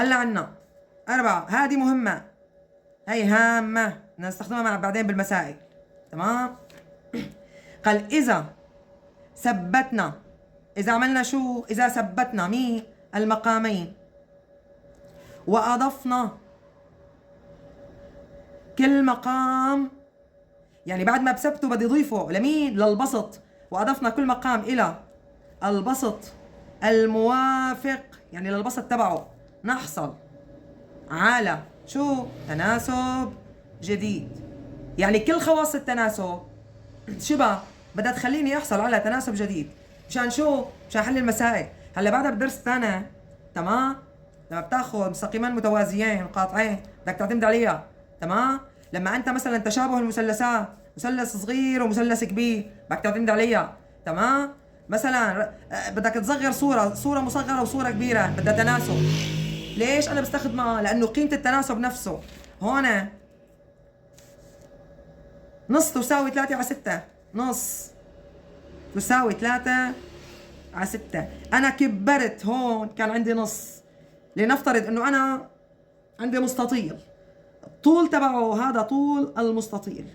هلا عنا 4، هذه مهمة، هي هامة نستخدمها بعدين بالمسائل. تمام. قال إذا ثبتنا، إذا عملنا شو؟ إذا ثبتنا مين؟ المقامين، وأضفنا كل مقام، يعني بعد ما بثبته بدي أضيفه لمين؟ للبسط. وأضفنا كل مقام إلى البسط الموافق، يعني للبسط تبعه، نحصل على شو؟ تناسب جديد. يعني كل خواص التناسب شبه بدها تخليني احصل على تناسب جديد. مشان شو؟ مشان حل المسائل. هلا بعدها بالدرس الثاني، تمام، لما بتاخذ مستقيمين متوازيين قاطعين بدك تعتمد عليها. تمام. لما انت مثلا تشابه المثلثات، مثلث صغير ومثلث كبير، بدك تعتمد عليها. تمام. مثلا بدك تصغر صوره مصغره وصوره كبيره، بدها تناسب. ليش انا بستخدمها؟ لانه قيمه التناسب نفسه هون نص تساوي 3/6، نص تساوي 3/6. أنا كبرت هون كان عندي نص. لنفترض إنه أنا عندي مستطيل، الطول تبعه هذا طول المستطيل،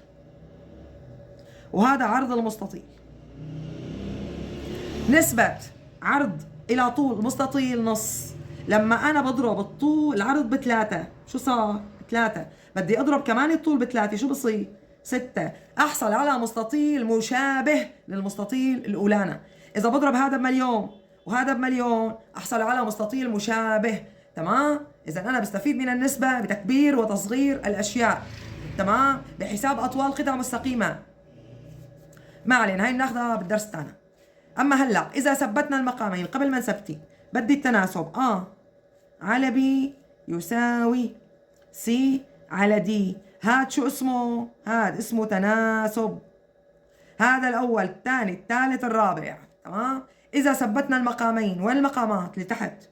وهذا عرض المستطيل. نسبة عرض إلى طول المستطيل نص. لما أنا بضرب الطول العرض ب3، شو صار؟ 3. بدي أضرب كمان الطول ب3، شو بصير؟ 6. أحصل على مستطيل مشابه للمستطيل الأولاني. إذا بضرب هذا بمليون وهذا بمليون، أحصل على مستطيل مشابه. تمام؟ إذا أنا بستفيد من النسبة بتكبير وتصغير الأشياء. تمام؟ بحساب أطوال قطع مستقيمة. ما علينا، هاي بناخذها بالدرس تاعنا. أما هلا إذا ثبتنا المقامين قبل ما نثبتي، بدي التناسب على B يساوي C على D. هاد شو اسمه؟ هاد اسمه تناسب. هذا الأول، الثاني، الثالث، الرابع. تمام؟ إذا ثبتنا المقامين والمقامات اللي تحت،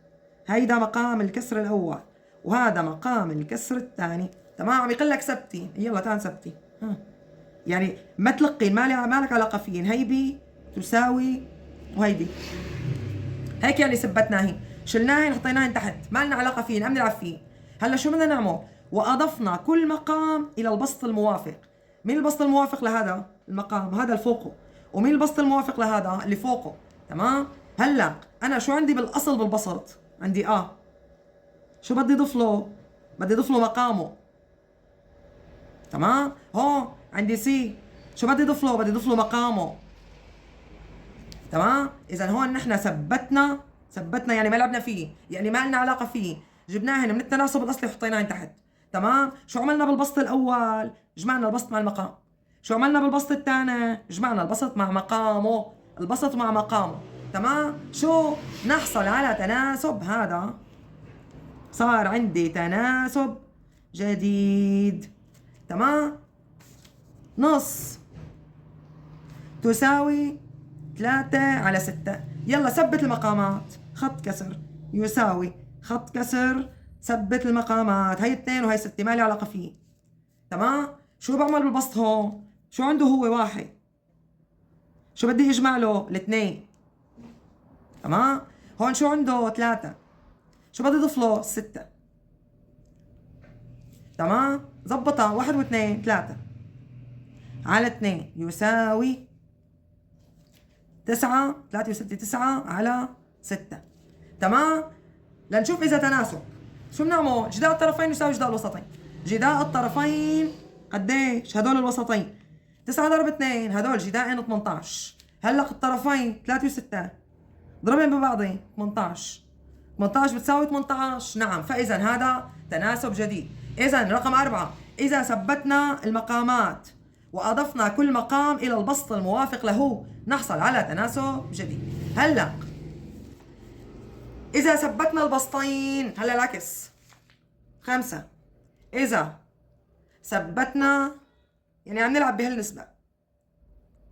هيدا مقام الكسر الأول وهذا مقام الكسر الثاني. تمام؟ عم يقول لك ثبتي، يلا تعال ثبتي. يعني ما تلقين، مالك علاقة فيهن. هي B تساوي وهيدي، هيك يعني ثبتناهن، شلناهن حطيناهن تحت، ما لنا علاقه فيهن، عم نلعب فيه. هلا شو بدنا نعمل؟ واضفنا كل مقام الى البسط الموافق. مين البسط الموافق لهذا المقام؟ هذا الفوقه. ومين البسط الموافق لهذا اللي فوقه؟ تمام. هلا انا شو عندي بالاصل بالبسط؟ عندي شو بدي اضيف له؟ بدي اضيف له مقامه. تمام. هون عندي سي، شو بدي اضيف له؟ بدي اضيف له مقامه. تمام. اذا هون نحن ثبتنا يعني ما لعبنا فيه، يعني ما لنا علاقه فيه، جبناهن من التناسب الاصلي وحطيناهن تحت. تمام. شو عملنا بالبسط الاول؟ جمعنا البسط مع المقام. شو عملنا بالبسط الثاني؟ جمعنا البسط مع مقامه، البسط مع مقامه. تمام. شو نحصل على تناسب؟ هذا صار عندي تناسب جديد. تمام. نص تساوي 3/6. يلا ثبت المقامات. خط كسر يساوي خط كسر، ثبت المقامات. هي 2 وهي 6، ما لي علاقة فيه. تمام. شو بعمل بالبسط هون؟ شو عنده هو؟ 1. شو بدي اجمع له؟ ال2. تمام. هون شو عنده؟ 3. شو بدي اضيف له؟ 6. تمام. زبطها. 1 و2، 3 على 2 يساوي 9. 3 و6 9 على 6. تمام. لنشوف إذا تناسب. شو بنعمل؟ جداء الطرفين يساوي جداء الوسطين. جداء الطرفين قديش؟ هدول الوسطين. 9 ضرب 2 هدول جداءين 18. هلا الطرفين 3 و6 ضربين ببعضهم 18. 18 بتساوي 18. نعم. فإذا هذا تناسب جديد. إذا رقم 4، إذا ثبتنا المقامات وأضفنا كل مقام إلى البسط الموافق له، نحصل على تناسب جديد. هلا إذا ثبتنا البسطين، هلا العكس. 5، إذا ثبتنا، يعني عم نلعب بهالنسبة.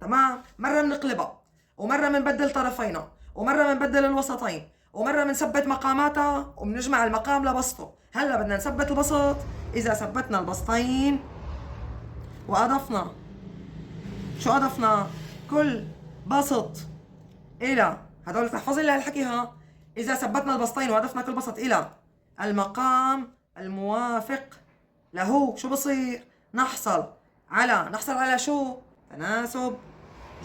تمام. مرة بنقلبها، ومرة بنبدل طرفينا، ومرة بنبدل الوسطين، ومرة بنثبت مقاماتها وبنجمع المقام لبسطه. هلا بدنا نثبت البسط. إذا ثبتنا البسطين وأضفنا، شو أضفنا؟ كل بسط إلى، هدول تحفظي لي هالحكي. إذا ثبتنا البسطين وأضفنا كل بسط إلى المقام الموافق له، شو بصير؟ نحصل على شو؟ تناسب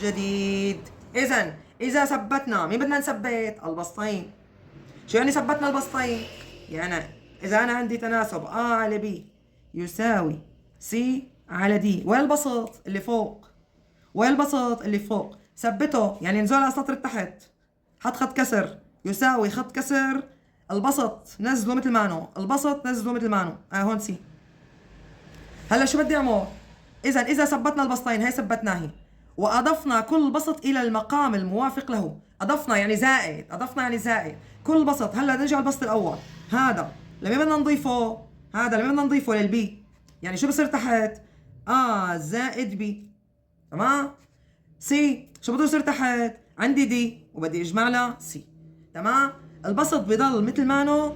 جديد. إذا ثبتنا، مين بدنا نثبت؟ البسطين. شو يعني ثبتنا البسطين؟ يعني إذا أنا عندي تناسب A على B يساوي C على D، وين البسط؟ اللي فوق. وين البسط؟ اللي فوق. ثبته، يعني نزول على سطر تحت، حط خط كسر يساوي خط كسر البسط نزله مثل ما هو، البسط نزله مثل ما هو. هون سي. هلا شو بدي اعمل؟ اذا ثبتنا البسطين، هي ثبتناها واضفنا كل بسط الى المقام الموافق له. اضفنا يعني زائد كل بسط. هلا نرجع البسط الاول، هذا لما بدنا نضيفه، للبي، يعني شو بصير تحت؟ زائد بي. تمام. سي شو بده يصير تحت؟ عندي دي وبدي اجمع لها سي. تمام. البسط بضل مثل ما هو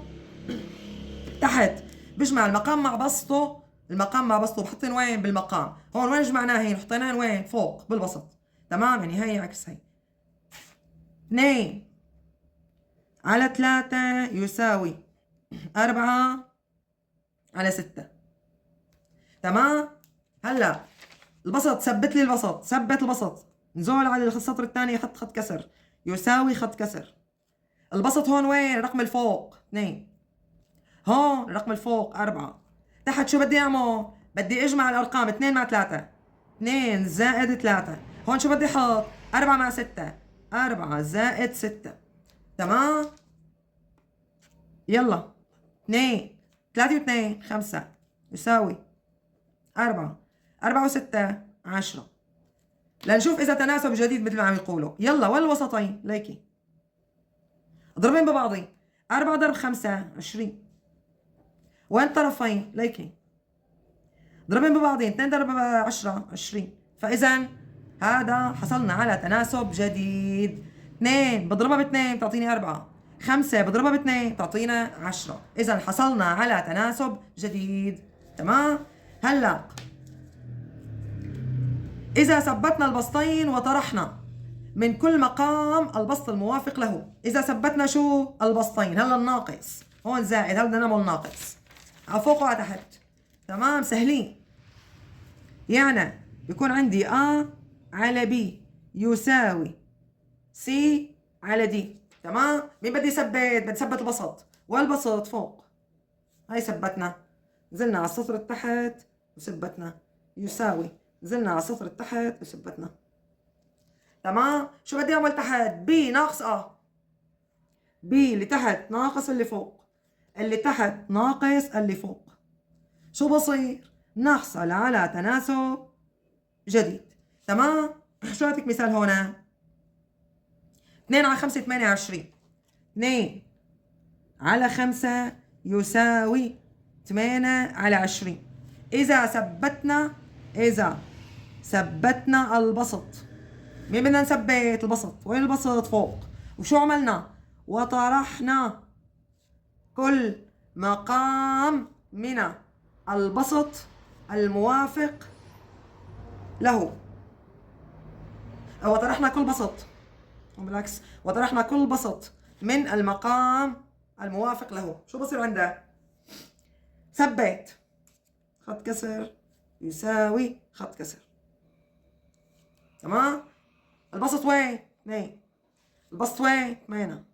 تحت، بجمع المقام مع بسطه، بحطن وين؟ بالمقام. هون وين جمعناه؟ هي حطيناهن وين؟ فوق بالبسط. تمام. يعني هي عكس هي. 2 على 3 يساوي 4 على 6. تمام. هلا البسط، ثبت لي البسط، ثبت البسط. نزول على السطر الثاني، خط كسر يساوي خط كسر. البسط هون وين؟ الرقم الفوق 2. هون الرقم الفوق 4. تحت شو بدي اعمل؟ بدي اجمع الارقام 2 مع 3. 2 زائد 3. هون شو بدي احط؟ 4 مع 6. 4 زائد 6. تمام. يلا 2 3 و2 5 يساوي 4. 4 و6 10. لنشوف اذا تناسب جديد مثل ما عم يقولوا. يلا وين الوسطين؟ ليكي اضربين ببعضي. 4 ضرب 5 20. وين الطرفين؟ ليكي ضربين ببعضين. 2 ضرب 10 20. فاذا هذا حصلنا على تناسب جديد. 2 بضربها ب2 بتعطيني 4. 5 بضربها ب2 بتعطينا 10. اذا حصلنا على تناسب جديد. تمام. هلا اذا ثبتنا البسطين وطرحنا من كل مقام البسط الموافق له. اذا ثبتنا شو؟ البسطين. هلا الناقص هون زائد، هلا بدنا نعمل ناقص على فوق وعلى تحت. تمام. سهلين. يعني بيكون عندي A على B يساوي C على D. تمام. مين بدي ثبت؟ بدي ثبت البسط، والبسط فوق. هاي ثبتنا، نزلنا على السطر التحت وثبتنا يساوي، نزلنا على السطر التحت وثبتنا. تمام. شو بدي اعمل تحت؟ B ناقص A. B اللي تحت ناقص اللي فوق، اللي تحت ناقص اللي فوق. شو بصير؟ نحصل على تناسب جديد. تمام. شو اعطيك مثال هون؟ 2 على 5 28. 2 على 5 يساوي 8 على 20. إذا ثبتنا البسط. مين بدنا نثبت؟ البسط. وين البسط؟ فوق. وشو عملنا؟ وطرحنا كل مقام من البسط الموافق له. وطرحنا كل بسط، بالعكس، وطرحنا كل بسط من المقام الموافق له. شو بصير عندها؟ ثبت خط كسر يساوي خط كسر. تمام. البسط وين؟ 2. البسط وين؟ 8.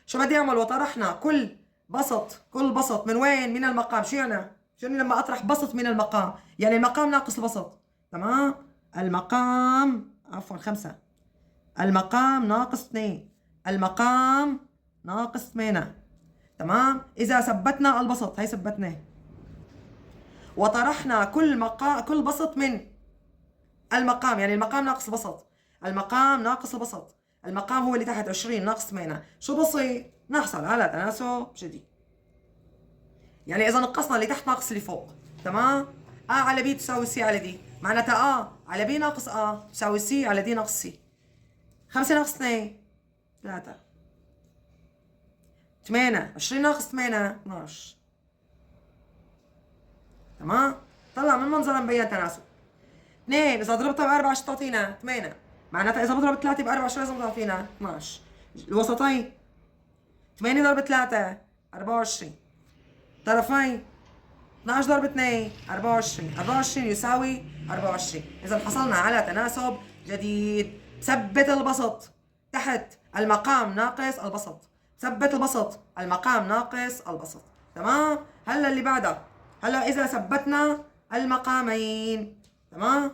شو بدي اعمل؟ وطرحنا كل بسط من وين؟ من المقام. شو يعني لما اطرح بسط من المقام؟ يعني المقام ناقص البسط. تمام. المقام 5. المقام ناقص 2. المقام ناقص 8. تمام. اذا ثبتنا البسط، هي ثبتناه، وطرحنا كل بسط من المقام، يعني المقام ناقص البسط. المقام ناقص البسط. المقام هو اللي تحت 20 ناقص 8. شو بصير؟ نحصل على تناسب جديد. يعني اذا نقصنا اللي تحت ناقص اللي فوق. تمام. A على B تساوي C على D، معناتها A على B ناقص A تساوي C على D ناقص C. 5 ناقص 2 3. 8 20 ناقص 8 12. تمام. طلع من منظر مبين تناسب. 2 اذا ضربتها ب 4 شو تعطينا؟ 8. معناتها اذا بضرب 3 ب 4 شو لازم تعطينا؟ 12. الوسطين 8 ضرب 3 24. طرفين 12 ضرب 2 24. 24 يساوي 24. إذا حصلنا على تناسب جديد. ثبت البسط تحت المقام ناقص البسط. ثبت البسط المقام ناقص البسط. تمام. هلا اللي بعدها. هلا إذا ثبتنا المقامين. تمام.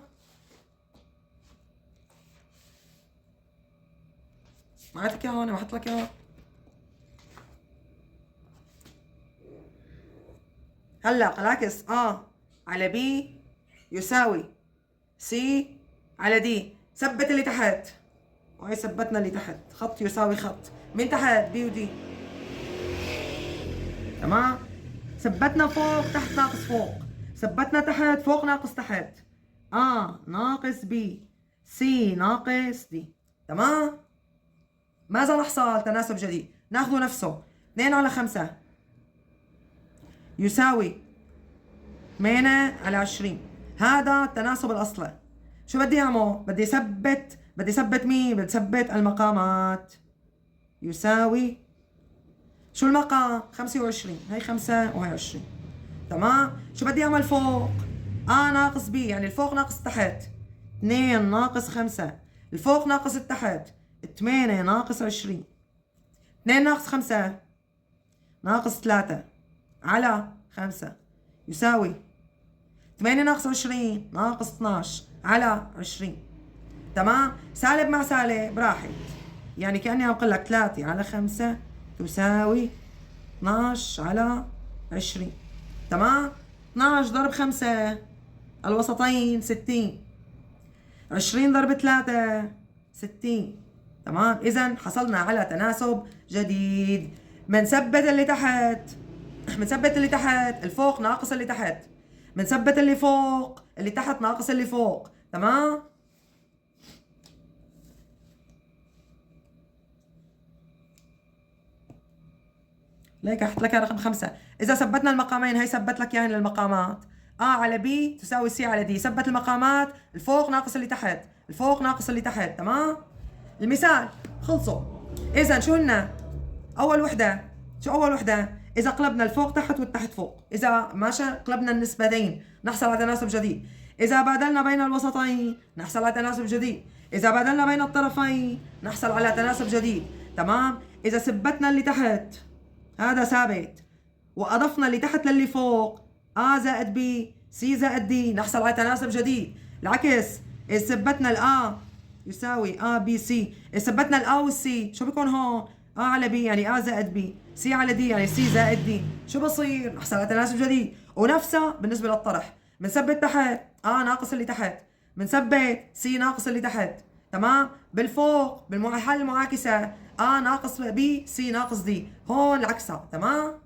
معتك اياها هون، بحط لك اياها. هلا العكس على B يساوي C على D. ثبت اللي تحت. وهي ثبتنا اللي تحت. خط يساوي خط من تحت B و D. تمام. ثبتنا فوق تحت ناقص فوق. ثبتنا تحت فوق ناقص تحت. ناقص B C ناقص D. تمام. ماذا نحصل؟ تناسب جديد. ناخذه نفسه 2 على 5 يساوي 8 على 20. هذا التناسب الأصلي. شو بدي أعمل؟ بدي أثبت مين؟ بدي أثبت المقامات. يساوي شو المقام؟ 25. هي 5 وهي 20. تمام. شو بدي أعمل فوق؟ ناقص B، يعني الفوق ناقص تحت. 2 ناقص 5. الفوق ناقص التحت. 8 ناقص 20. 2 ناقص 5 ناقص 3 على 5 يساوي 8 ناقص 20 ناقص 12 على 20. تمام. سالب مع سالب راحت، يعني كأني عم أقول لك 3 على 5 تساوي 12 على 20. تمام. 12 ضرب 5 الوسطين 60. 20 ضرب 3 60. تمام. إذا حصلنا على تناسب جديد. منثبت اللي تحت الفوق ناقص اللي تحت. منثبت اللي فوق اللي تحت ناقص اللي فوق. تمام. ليك احط لك رقم 5. اذا ثبتنا المقامين، هي ثبت لك يعني للمقامات على B تساوي C على D. ثبت المقامات الفوق ناقص اللي تحت، الفوق ناقص اللي تحت. تمام. المثال خلصوا. اذا شو هن اول وحده؟ اذا قلبنا الفوق تحت والتحت فوق، اذا ماشي قلبنا النسبتين نحصل على تناسب جديد. اذا بادلنا بين الوسطين نحصل على تناسب جديد. اذا بادلنا بين الطرفين نحصل على تناسب جديد. تمام. اذا ثبتنا اللي تحت هذا ثابت واضفنا اللي تحت للي فوق زائد B C زائد D نحصل على تناسب جديد. العكس، اذا ثبتنا يساوي B C. اذا ثبتنا والسي شو بيكون هون؟ على B يعني زائد B. C على D يعني C زائد D. شو بصير؟ نحصل على تناسب جديد. ونفسها بالنسبة للطرح. بنثبت تحت ناقص اللي تحت. بنثبت C ناقص اللي تحت. تمام. بالفوق بالحل المعاكسة ناقص B C ناقص D. هون العكسة. تمام.